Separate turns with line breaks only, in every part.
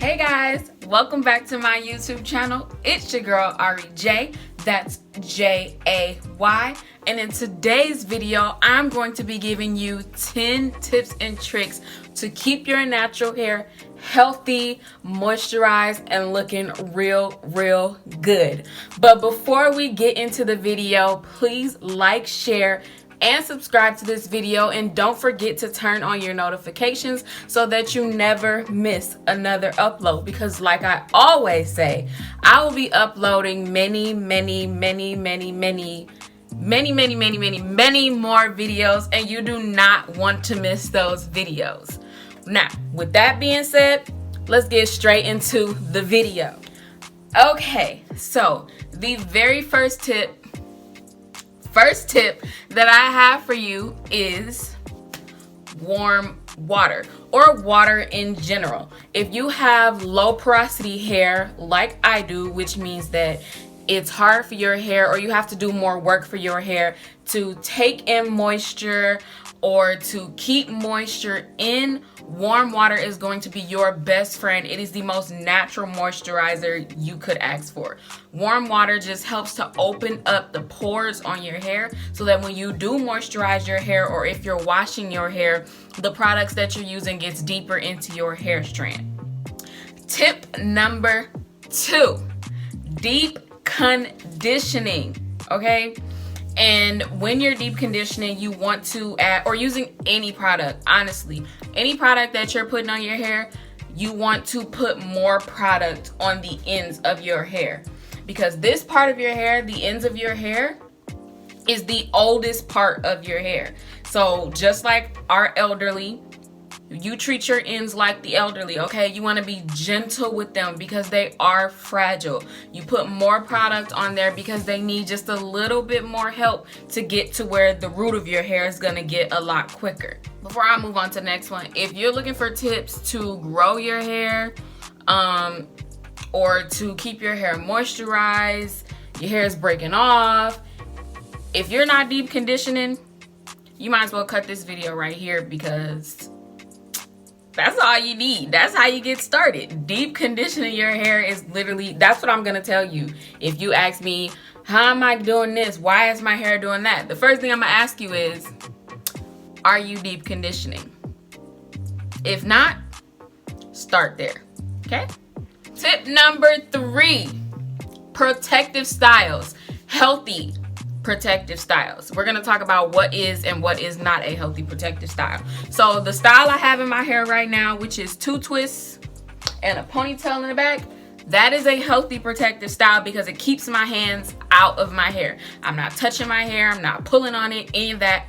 Hey guys, welcome back to my YouTube channel. It's your girl Ari J. That's Jay. And in today's video, I'm going to be giving you 10 tips and tricks to keep your natural hair healthy, moisturized, and looking real good. But before we get into the video, please like, share, and subscribe to this video, and don't forget to turn on your notifications so that you never miss another upload, because like I always say, I will be uploading many more videos, and you do not want to miss those videos. Now, with that being said, let's get straight into the video. Okay, so the very first tip that I have for you is warm water, or water in general. If you have low porosity hair like I do, which means that it's hard for your hair, or you have to do more work for your hair to take in moisture or to keep moisture in, warm water is going to be your best friend. It is the most natural moisturizer you could ask for. Warm water just helps to open up the pores on your hair so that when you do moisturize your hair, or if you're washing your hair, the products that you're using gets deeper into your hair strand. Tip number 2, deep conditioning, okay? And when you're deep conditioning, you want to add, or using any product, honestly, any product that you're putting on your hair, you want to put more product on the ends of your hair, because this part of your hair, the ends of your hair, is the oldest part of your hair. So just like our elderly, you treat your ends like the elderly, okay? You want to be gentle with them because they are fragile. You put more product on there because they need just a little bit more help to get to where the root of your hair is going to get a lot quicker. Before I move on to the next one, if you're looking for tips to grow your hair, or to keep your hair moisturized, your hair is breaking off, if you're not deep conditioning, you might as well cut this video right here, because that's all you need. That's how you get started. Deep conditioning your hair is literally, that's what I'm going to tell you. If you ask me, how am I doing this? Why is my hair doing that? The first thing I'm going to ask you is, are you deep conditioning? If not, start there. Okay? Tip number 3, protective styles. Healthy protective styles. We're going to talk about what is and what is not a healthy protective style. So the style I have in my hair right now, which is 2 twists and a ponytail in the back, that is a healthy protective style because it keeps my hands out of my hair. I'm not touching my hair, I'm not pulling on it, any of that.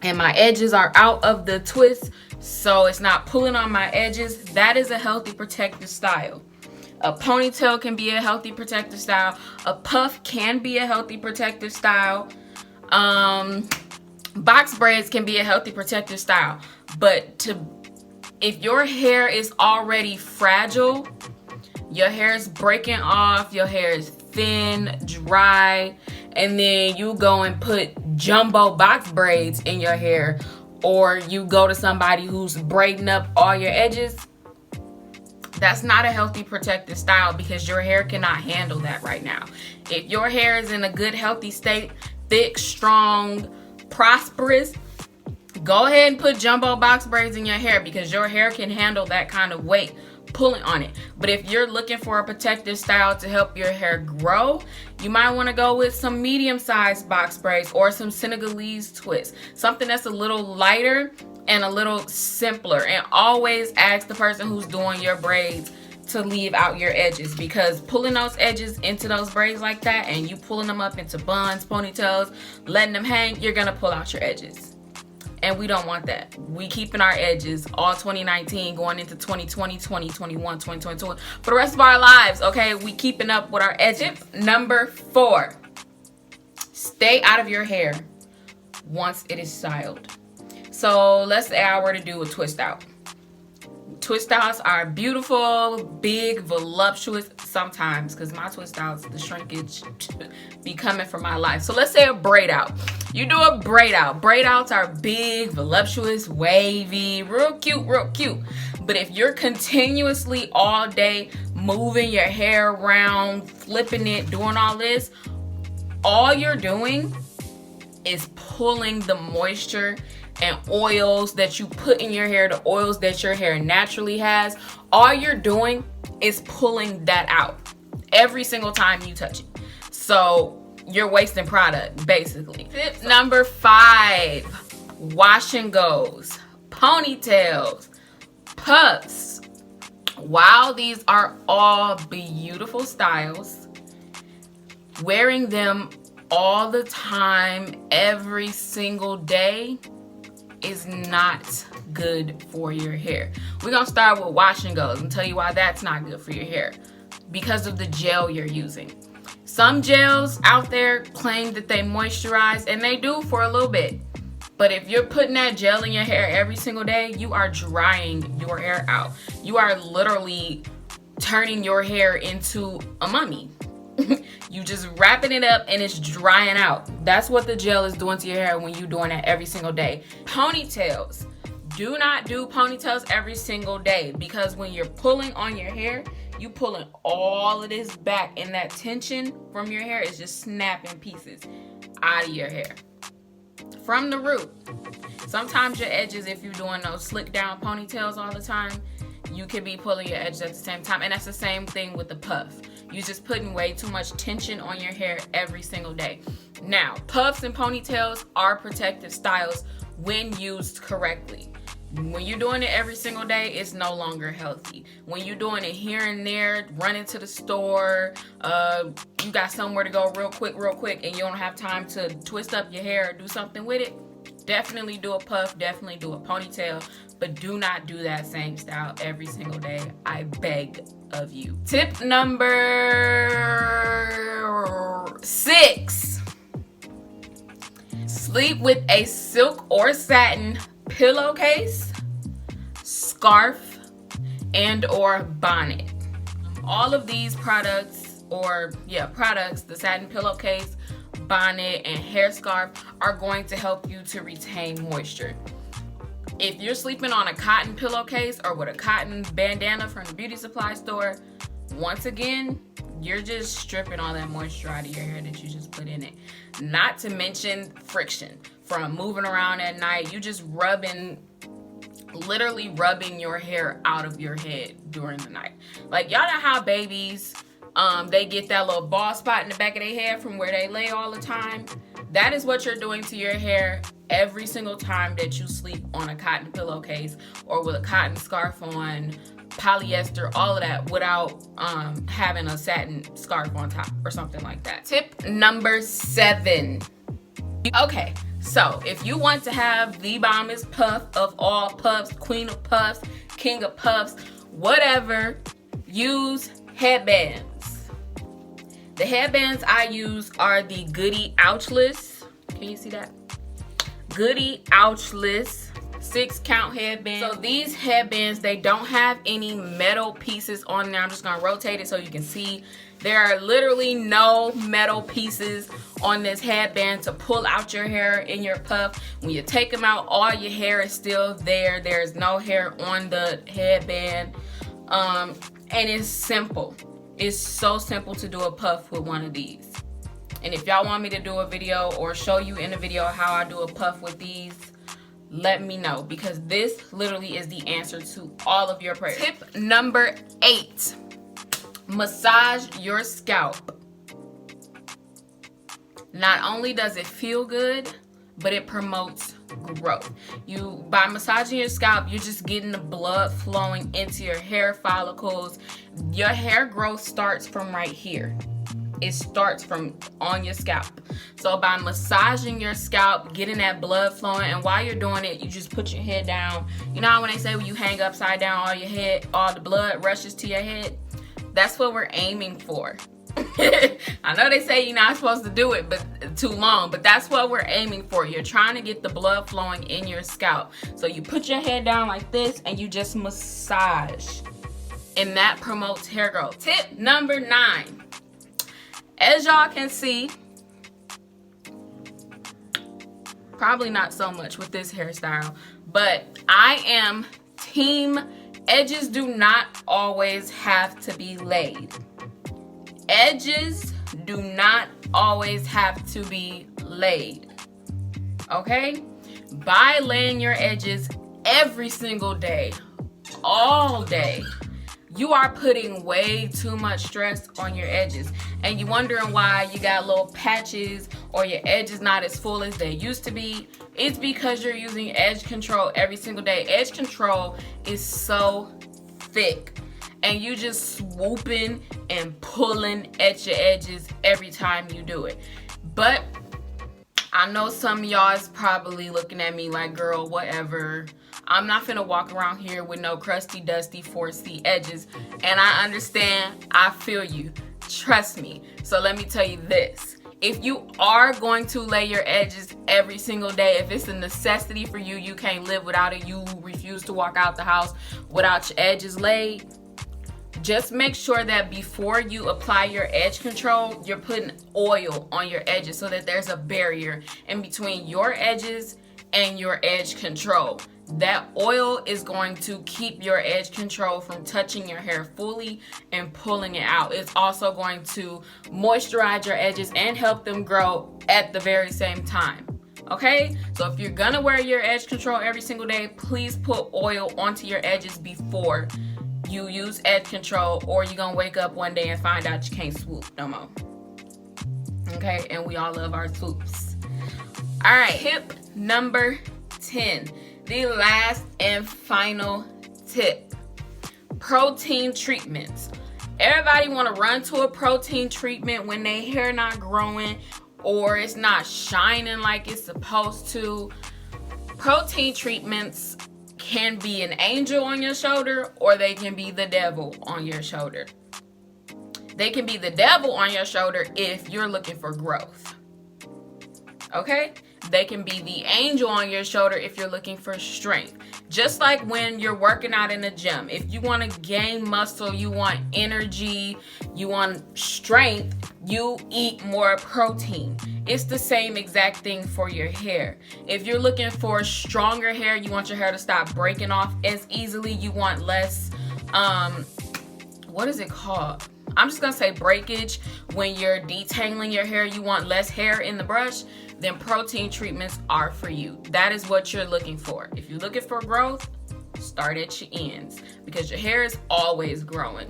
And my edges are out of the twist, so it's not pulling on my edges. That is a healthy protective style. A ponytail can be a healthy protective style. A puff can be a healthy protective style. Box braids can be a healthy protective style. But if your hair is already fragile, your hair is breaking off, your hair is thin, dry, and then you go and put jumbo box braids in your hair, or you go to somebody who's braiding up all your edges, that's not a healthy protective style, because your hair cannot handle that right now. If your hair is in a good, healthy state, thick, strong, prosperous, go ahead and put jumbo box braids in your hair, because your hair can handle that kind of weight pulling on it. But if you're looking for a protective style to help your hair grow, you might want to go with some medium-sized box braids or some Senegalese twists, something that's a little lighter and a little simpler. And always ask the person who's doing your braids to leave out your edges, because pulling those edges into those braids like that, and you pulling them up into buns, ponytails, letting them hang, you're gonna pull out your edges, and we don't want that. We keeping our edges all 2019 going into 2020, 2021, 2022 for the rest of our lives, okay? We keeping up with our edges. Tip number 4, stay out of your hair once it is styled. So let's say I were to do a twist out. Twist outs are beautiful, big, voluptuous sometimes, because my twist outs, the shrinkage be coming from my life. So let's say a braid out. You do a braid out. Braid outs are big, voluptuous, wavy, real cute, real cute. But if you're continuously all day moving your hair around, flipping it, doing all this, all you're doing is pulling the moisture and oils that you put in your hair, the oils that your hair naturally has. All you're doing is pulling that out every single time you touch it. So you're wasting product, basically. Tip number 5, wash and goes, ponytails, puffs. While these are all beautiful styles, wearing them all the time, every single day, is not good for your hair. We're gonna start with wash and goes and tell you why that's not good for your hair. Because of the gel you're using. Some gels out there claim that they moisturize, and they do for a little bit. But if you're putting that gel in your hair every single day, you are drying your hair out. You are literally turning your hair into a mummy. You just wrapping it up and it's drying out. That's what the gel is doing to your hair when you're doing that every single day. Ponytails. Do not do ponytails every single day, because when you're pulling on your hair, you pulling all of this back, and that tension from your hair is just snapping pieces out of your hair from the root. Sometimes your edges, if you're doing those slick down ponytails all the time, you could be pulling your edges at the same time. And that's the same thing with the puff. You're just putting way too much tension on your hair every single day. Now, puffs and ponytails are protective styles when used correctly. When you're doing it every single day, it's no longer healthy. When you're doing it here and there, running to the store, you got somewhere to go real quick, and you don't have time to twist up your hair or do something with it, definitely do a puff, definitely do a ponytail, but do not do that same style every single day. I beg of you. Tip number 6. Sleep with a silk or satin pillowcase, scarf, and or bonnet. All of these products, the satin pillowcase, bonnet, and hair scarf are going to help you to retain moisture. If you're sleeping on a cotton pillowcase or with a cotton bandana from the beauty supply store, once again, you're just stripping all that moisture out of your hair that you just put in it. Not to mention friction from moving around at night. You just literally rubbing your hair out of your head during the night. Like, y'all know how babies, they get that little bald spot in the back of their head from where they lay all the time? That is what you're doing to your hair every single time that you sleep on a cotton pillowcase or with a cotton scarf on, polyester, all of that, without having a satin scarf on top or something like that. Tip number 7. Okay, so if you want to have the bombest puff of all puffs, queen of puffs, king of puffs, whatever, use headbands. The headbands I use are the Goody Ouchless. Can you see that? Goody Ouchless 6-count headband. So these headbands, they don't have any metal pieces on there. I'm just gonna rotate it so you can see. There are literally no metal pieces on this headband to pull out your hair in your puff. When you take them out, all your hair is still there. There's no hair on the headband. And it's simple. It's so simple to do a puff with one of these. And if y'all want me to do a video or show you in a video how I do a puff with these, let me know, because this literally is the answer to all of your prayers. Tip number 8, massage your scalp. Not only does it feel good, but it promotes growth. By massaging your scalp, you're just getting the blood flowing into your hair follicles. Your hair growth starts from right here. It starts from on your scalp. So by massaging your scalp, getting that blood flowing, and while you're doing it, you just put your head down. You know how when they say when you hang upside down, all the blood rushes to your head? That's what we're aiming for. I know they say you're not supposed to do it but too long, but that's what we're aiming for. You're trying to get the blood flowing in your scalp. So you put your head down like this and you just massage, and that promotes hair growth. Tip number 9. As y'all can see, probably not so much with this hairstyle, but I am team Edges do not always have to be laid. Edges do not always have to be laid. Okay? By laying your edges every single day, all day, you are putting way too much stress on your edges. And you wondering why you got little patches or your edge is not as full as they used to be. It's because you're using edge control every single day. Edge control is so thick, and you just swooping and pulling at your edges every time you do it. But I know some of y'all is probably looking at me like, girl, whatever. I'm not finna walk around here with no crusty, dusty 4C edges. And I understand, I feel you. Trust me. So let me tell you this. If you are going to lay your edges every single day, if it's a necessity for you, you can't live without it, you refuse to walk out the house without your edges laid, just make sure that before you apply your edge control, you're putting oil on your edges so that there's a barrier in between your edges and your edge control. That oil is going to keep your edge control from touching your hair fully and pulling it out. It's also going to moisturize your edges and help them grow at the very same time. Okay? So if you're gonna wear your edge control every single day, please put oil onto your edges before you use edge control, or you're gonna wake up one day and find out you can't swoop no more. Okay? And we all love our swoops. All right, tip number 10. The last and final tip. Protein treatments. Everybody want to run to a protein treatment when their hair not growing or it's not shining like it's supposed to. Protein treatments can be an angel on your shoulder, or they can be the devil on your shoulder. They can be the devil on your shoulder if you're looking for growth. Okay? They can be the angel on your shoulder if you're looking for strength. Just like when you're working out in the gym. If you want to gain muscle, you want energy, you want strength, you eat more protein. It's the same exact thing for your hair. If you're looking for stronger hair, you want your hair to stop breaking off as easily, you want less, what is it called? I'm just gonna say breakage. When you're detangling your hair, you want less hair in the brush, then protein treatments are for you. That is what you're looking for. If you're looking for growth, start at your ends, because your hair is always growing.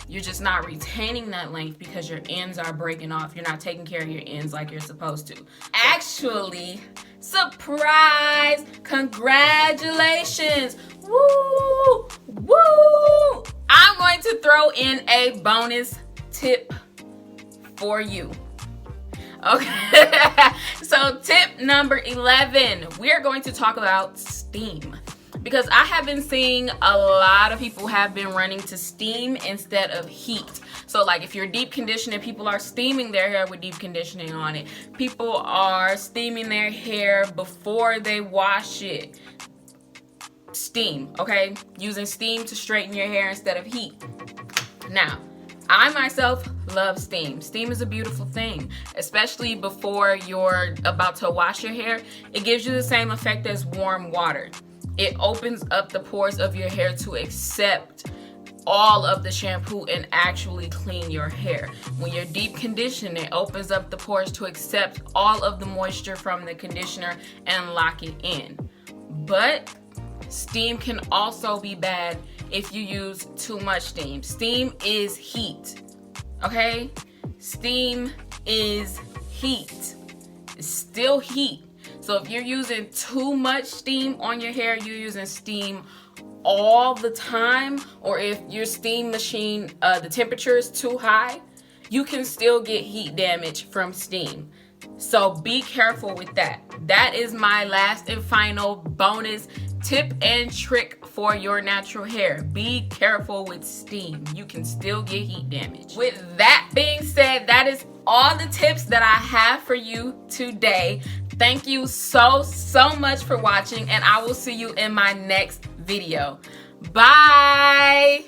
You're just not retaining that length because your ends are breaking off. You're not taking care of your ends like you're supposed to. Actually, surprise! Congratulations! Woo! Woo! I'm going to throw in a bonus tip for you. Okay, so tip number 11, we're going to talk about steam. Because I have been seeing a lot of people have been running to steam instead of heat. So like if you're deep conditioning, people are steaming their hair with deep conditioning on it. People are steaming their hair before they wash it. Steam, okay? Using steam to straighten your hair instead of heat. Now, I myself love steam. Steam is a beautiful thing, especially before you're about to wash your hair. It gives you the same effect as warm water. It opens up the pores of your hair to accept all of the shampoo and actually clean your hair. When you're deep conditioning, it opens up the pores to accept all of the moisture from the conditioner and lock it in. But steam can also be bad if you use too much steam. Steam is heat, okay? Steam is heat. It's still heat. So if you're using too much steam on your hair, you're using steam all the time, or if your steam machine, the temperature is too high, you can still get heat damage from steam. So be careful with that. That is my last and final bonus tip and trick for your natural hair. Be careful with steam. You can still get heat damage. With that being said, that is all the tips that I have for you today. Thank you so much for watching, and I will see you in my next video. Bye.